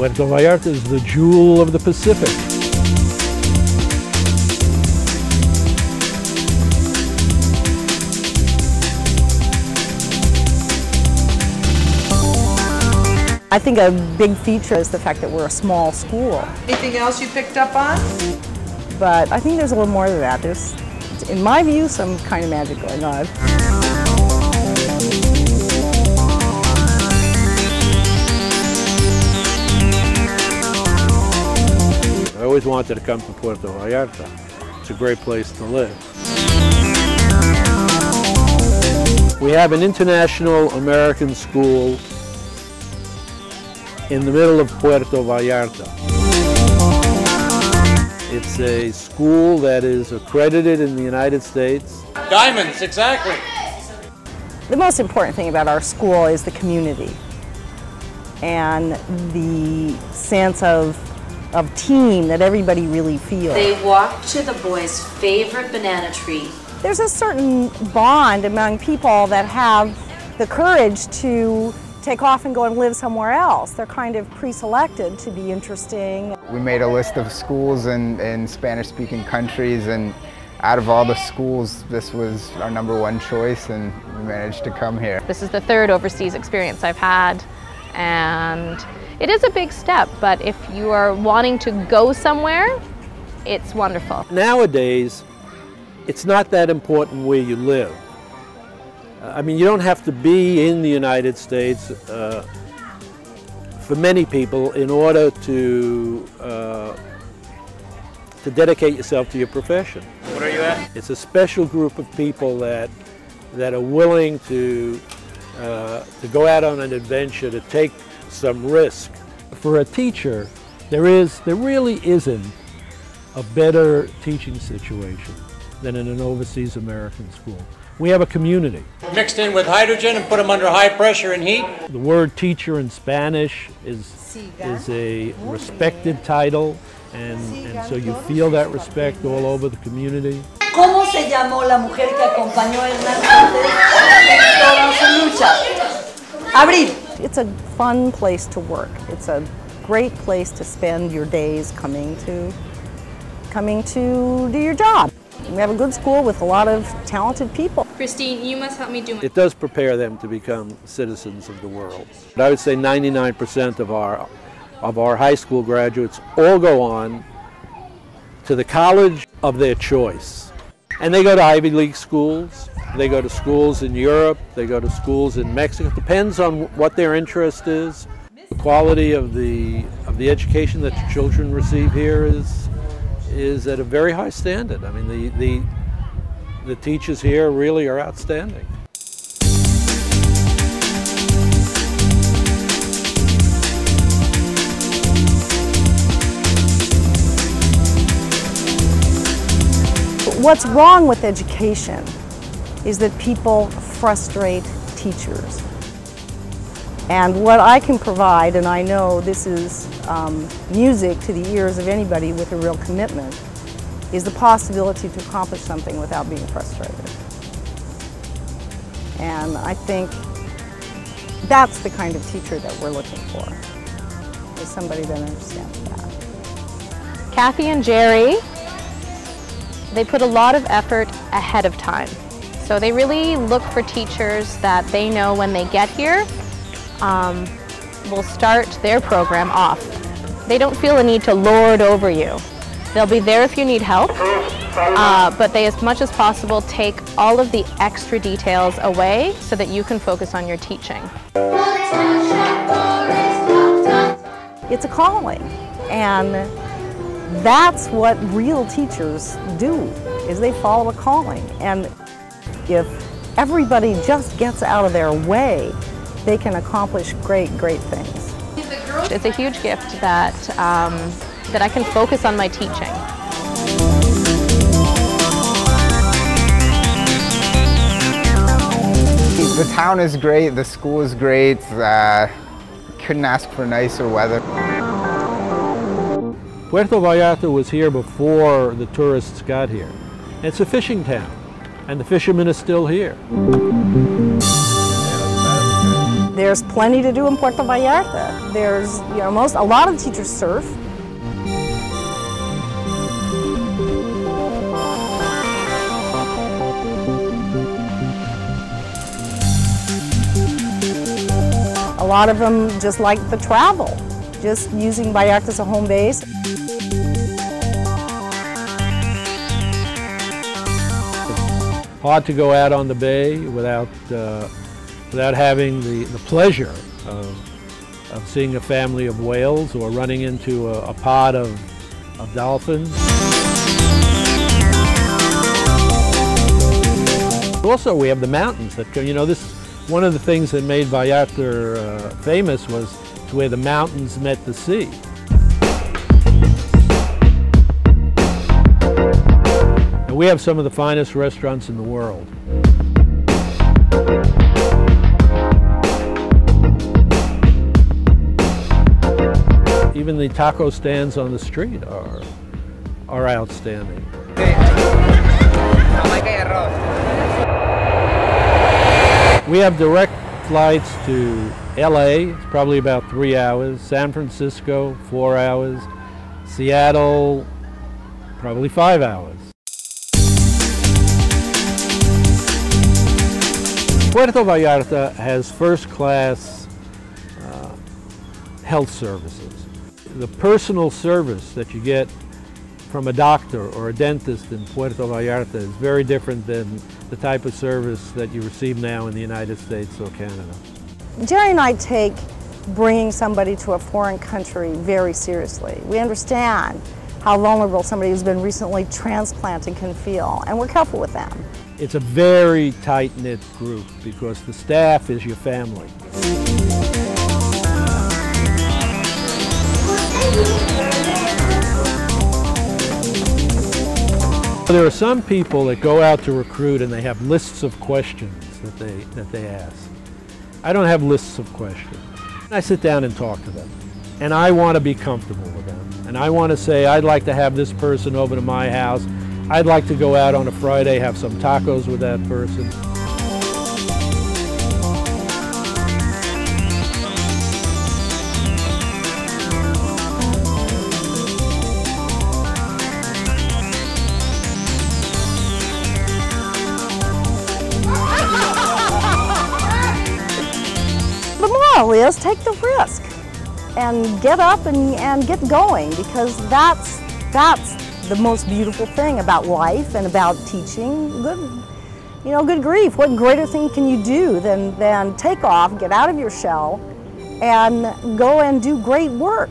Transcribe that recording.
Puerto Vallarta is the jewel of the Pacific. I think a big feature is the fact that we're a small school. Anything else you picked up on? But I think there's a little more to that. There's, in my view, some kind of magic going on. I always wanted to come to Puerto Vallarta. It's a great place to live. We have an international American school in the middle of Puerto Vallarta. It's a school that is accredited in the United States. Diamonds, exactly. The most important thing about our school is the community and the sense of team that everybody really feels. They walked to the boys' favorite banana tree. There's a certain bond among people that have the courage to take off and go and live somewhere else. They're kind of pre-selected to be interesting. We made a list of schools in Spanish-speaking countries, and out of all the schools, this was our #1 choice, and we managed to come here. This is the third overseas experience I've had, and it is a big step, but if you are wanting to go somewhere, it's wonderful. Nowadays, it's not that important where you live. I mean, you don't have to be in the United States for many people in order to dedicate yourself to your profession. What are you at? It's a special group of people that are willing to go out on an adventure, to take some risk. For a teacher, there really isn't a better teaching situation than in an overseas American school. We have a community. Mixed in with hydrogen and put them under high pressure and heat. The word teacher in Spanish is a respected title, and so you feel that respect all over the community. ¿Cómo se llamó la mujer que acompañó a Hernández en toda su lucha? Abril. It's a fun place to work. It's a great place to spend your days coming to do your job. We have a good school with a lot of talented people. Christine, you must help me do my... It does prepare them to become citizens of the world. I would say 99% of our high school graduates all go on to the college of their choice. And they go to Ivy League schools, they go to schools in Europe, they go to schools in Mexico. It depends on what their interest is. The quality of the education that the children receive here is at a very high standard. I mean, the teachers here really are outstanding. What's wrong with education is that people frustrate teachers. And what I can provide, and I know this is music to the ears of anybody with a real commitment, is the possibility to accomplish something without being frustrated. And I think that's the kind of teacher that we're looking for, is somebody that understands that. Kathy and Jerry, they put a lot of effort ahead of time. So they really look for teachers that they know when they get here will start their program off. They don't feel a need to lord over you. They'll be there if you need help, but they, as much as possible, take all of the extra details away so that you can focus on your teaching. It's a calling, and that's what real teachers do, is they follow a calling. And if everybody just gets out of their way, they can accomplish great, great things. It's a huge gift that, that I can focus on my teaching. The town is great, the school is great, couldn't ask for nicer weather. Puerto Vallarta was here before the tourists got here. It's a fishing town, and the fishermen are still here. There's plenty to do in Puerto Vallarta. There's, a lot of the teachers surf. A lot of them just like the travel, just using Vallarta as a home base. Hard to go out on the bay without having the pleasure of seeing a family of whales or running into a pod of dolphins. Also, we have the mountains that one of the things that made Vallarta famous was where the mountains met the sea. And we have some of the finest restaurants in the world. Even the taco stands on the street are outstanding. We have direct flights to LA, it's probably about 3 hours, San Francisco, 4 hours, Seattle, probably 5 hours. Puerto Vallarta has first-class health services. The personal service that you get from a doctor or a dentist in Puerto Vallarta is very different than the type of service that you receive now in the United States or Canada. Jerry and I take bringing somebody to a foreign country very seriously. We understand how vulnerable somebody who's been recently transplanted can feel, and we're careful with them. It's a very tight-knit group because the staff is your family. There are some people that go out to recruit and they have lists of questions that they ask. I don't have lists of questions. I sit down and talk to them, and I want to be comfortable with them. And I want to say, I'd like to have this person over to my house. I'd like to go out on a Friday, have some tacos with that person. The moral is take the risk and get up and get going, because that's the most beautiful thing about life and about teaching. Good grief, what greater thing can you do than take off, get out of your shell, and go and do great work.